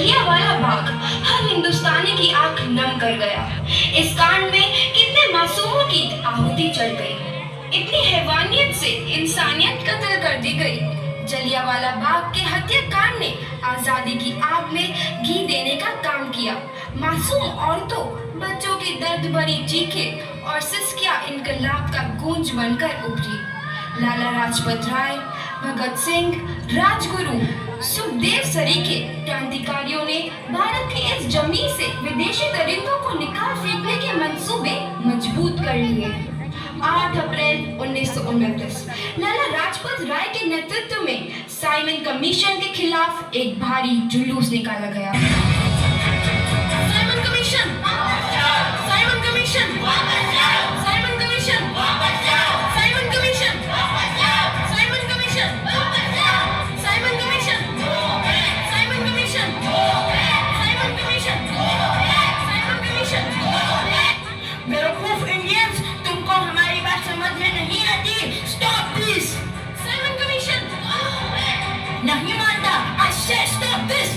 जलियांवाला बाग हर हिंदुस्तानी की आंख नम कर गया। इस कांड में कितने मासूमों की आहुति चढ़ गई, इतनी हैवानियत से इंसानियत कत्ल कर दी गई। जलियांवाला बाग के हत्याकांड ने आजादी की आग में घी देने का काम किया। मासूम औरतों, बच्चों की दर्द भरी चीखें और सिसकियां इनकलाब का गूंज बनकर उभरी। लाला लाजपत राय, भगत सिंह, राजगुरु, सुखदेव सरीखे क्रांतिकारियों ने भारत की इस जमीन से विदेशी दरिंदों को निकाल फेंकने के मंसूबे मजबूत कर लिए। 8 अप्रैल 1929 लाला लाजपत राय के नेतृत्व में साइमन कमीशन के खिलाफ एक भारी जुलूस निकाला गया। Simon commission, Simon commission, Simon commission, Simon commission, Simon commission, Simon commission, Simon commission, Simon commission, Simon commission. बेवकूफ इंडियंस, तुमको हमारी बात समझ में नहीं आती। Stop this. Simon commission. नहीं मानता। I said stop this।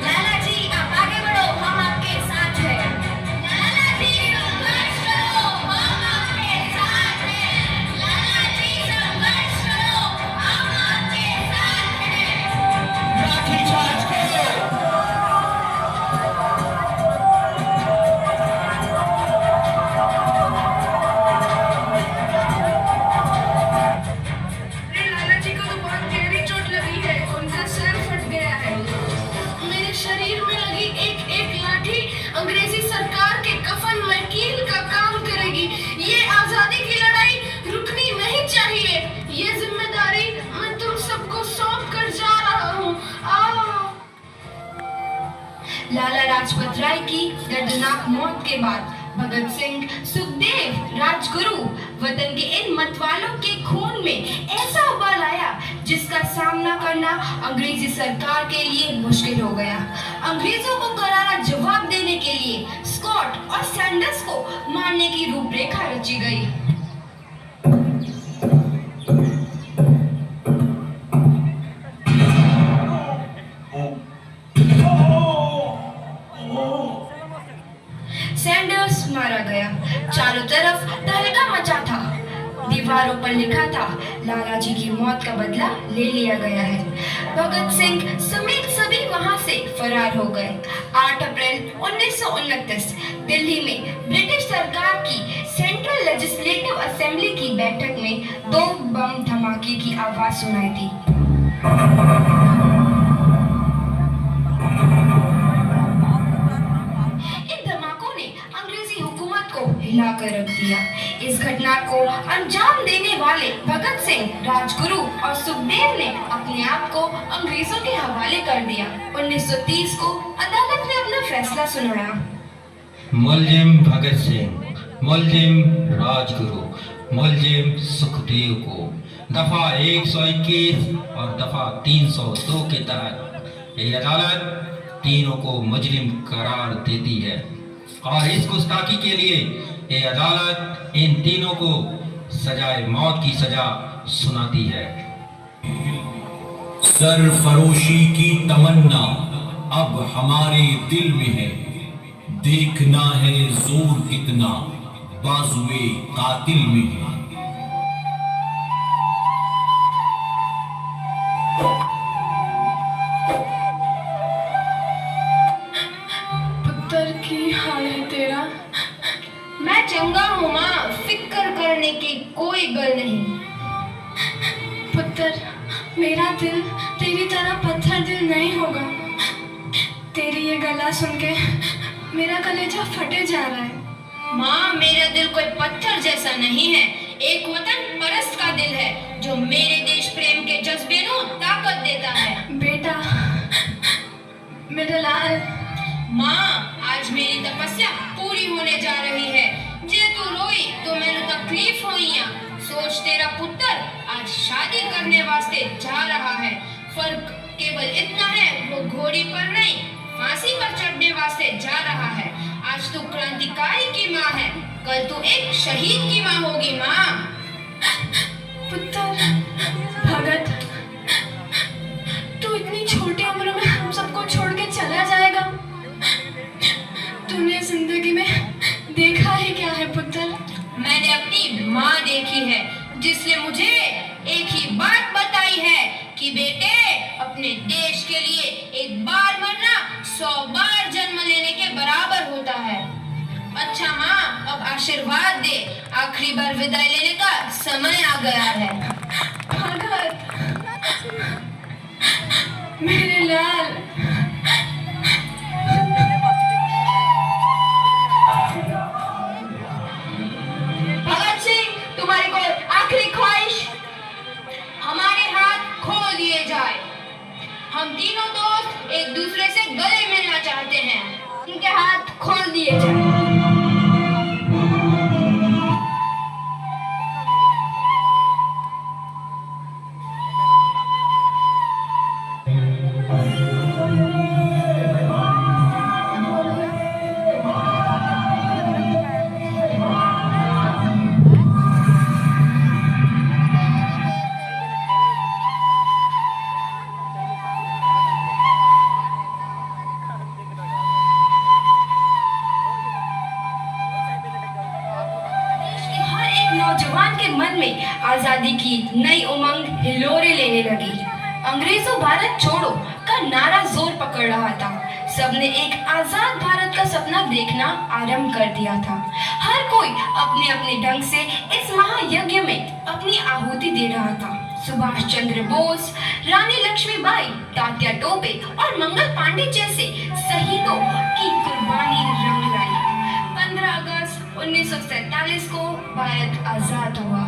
लाला जी, आप आगे बढ़ो, हम आपके साथ हैं। लाला जी, संघर्ष करो, हम आपके साथ हैं। लाला जी, संघर्ष करो, हम आपके साथ हैं। लाठीचार्ज करो। लाला जी को तो बहुत गहरी चोट लगी है, उनका सर फट गया है। मेरे शरीर में लगी एक एक लाठी अंग्रेजी सरकार के कफन में कील का काम करेगी। ये आजादी की लड़ाई रुकनी नहीं चाहिए। ये जिम्मेदारी मैं तुम सबको सौंप कर जा रहा हूँ। लाला लाजपत राय की दर्दनाक मौत के बाद भगत सिंह, सुखदेव, राजगुरु वतन के इन मतवालों के खून में ऐसा उबाल आया जिसका सामना करना अंग्रेजी सरकार के लिए मुश्किल हो गया। अंग्रेजों को करारा जवाब देने के लिए स्कॉट और सैंडर्स को मारने की रूपरेखा रची गई। सैंडर्स मारा गया। चारों तरफ तहलका मचा था। दीवारों पर लिखा था, लाला जी की मौत का बदला ले लिया गया है। भगत सिंह समेत सभी वहां से फरार हो गए। 8 अप्रैल 1929 दिल्ली में ब्रिटिश सरकार की सेंट्रल लेजिस्लेटिव असेंबली की बैठक में 2 बम धमाके की आवाज सुनाई दी। हिलाकर रख दिया। इस घटना को अंजाम देने वाले भगत सिंह, राजगुरु और सुखदेव ने अपने आप को अंग्रेजों के हवाले कर दिया। 1930 को अदालत ने अपना फैसला सुनाया। मुलजिम भगत सिंह, मुलजिम राजगुरु, मुलजिम सुखदेव को दफा 121 और दफा 302 के तहत ये अदालत तीनों को मुजरिम करार देती है और इस गुस्ताखी के लिए ये अदालत इन तीनों को सजाए मौत की सजा सुनाती है। सरफरोशी की तमन्ना अब हमारे दिल में है, देखना है जोर कितना बाजुए कातिल में है। पुत्र की हाल है तेरा। मैं चंगा हूँ माँ, फिक्र करने की कोई गल नहीं। पुत्र, मेरा दिल तेरी तरह पत्थर दिल नहीं होगा। तेरी ये गला सुन के मेरा कलेजा फटे जा रहा है। माँ, मेरा दिल कोई पत्थर जैसा नहीं है, एक वतन परस्त का दिल है जो मेरे देश प्रेम के जज्बे को ताकत देता है। बेटा, मेरा लाल। माँ, आज मेरी तपस्या पूरी होने जा रही है। जे तू रोई तो मैंने तकलीफ हुई। सोच, तेरा पुत्र आज शादी करने वास्ते जा रहा है। फर्क केवल इतना है, वो घोड़ी पर नहीं फांसी पर चढ़ने वास्ते जा रहा है। आज तू क्रांतिकारी की माँ है, कल तू एक शहीद की माँ होगी। माँ। पुत्र, भगत, तू इतनी छोटी उम्र में हम सबको छोड़ के चला जाएगा। अच्छा माँ, अब आशीर्वाद दे। आखिरी बार विदाई लेने का समय आ गया है। भगत, मेरे लाल, भगत सिंह, तुम्हारी कोई आखिरी ख्वाहिश? हमारे हाथ खोल दिए जाए। हम तीनों दोस्त एक दूसरे से गले मिलना चाहते हैं। उनके हाथ खोल दिए जाए। नौजवान के मन में आजादी की नई उमंग हिलोरे लेने लगी। अंग्रेजों भारत छोड़ो का नारा जोर पकड़ रहा था। सबने एक आजाद भारत का सपना देखना आरंभ कर दिया था। हर कोई अपने अपने ढंग से इस महायज्ञ में अपनी आहुति दे रहा था। सुभाष चंद्र बोस, रानी लक्ष्मीबाई, तात्या टोपे और मंगल पांडे जैसे शहीदों की कुर्बानी रंग लाई। 15 अगस्त 1947 को भारत आजाद हुआ।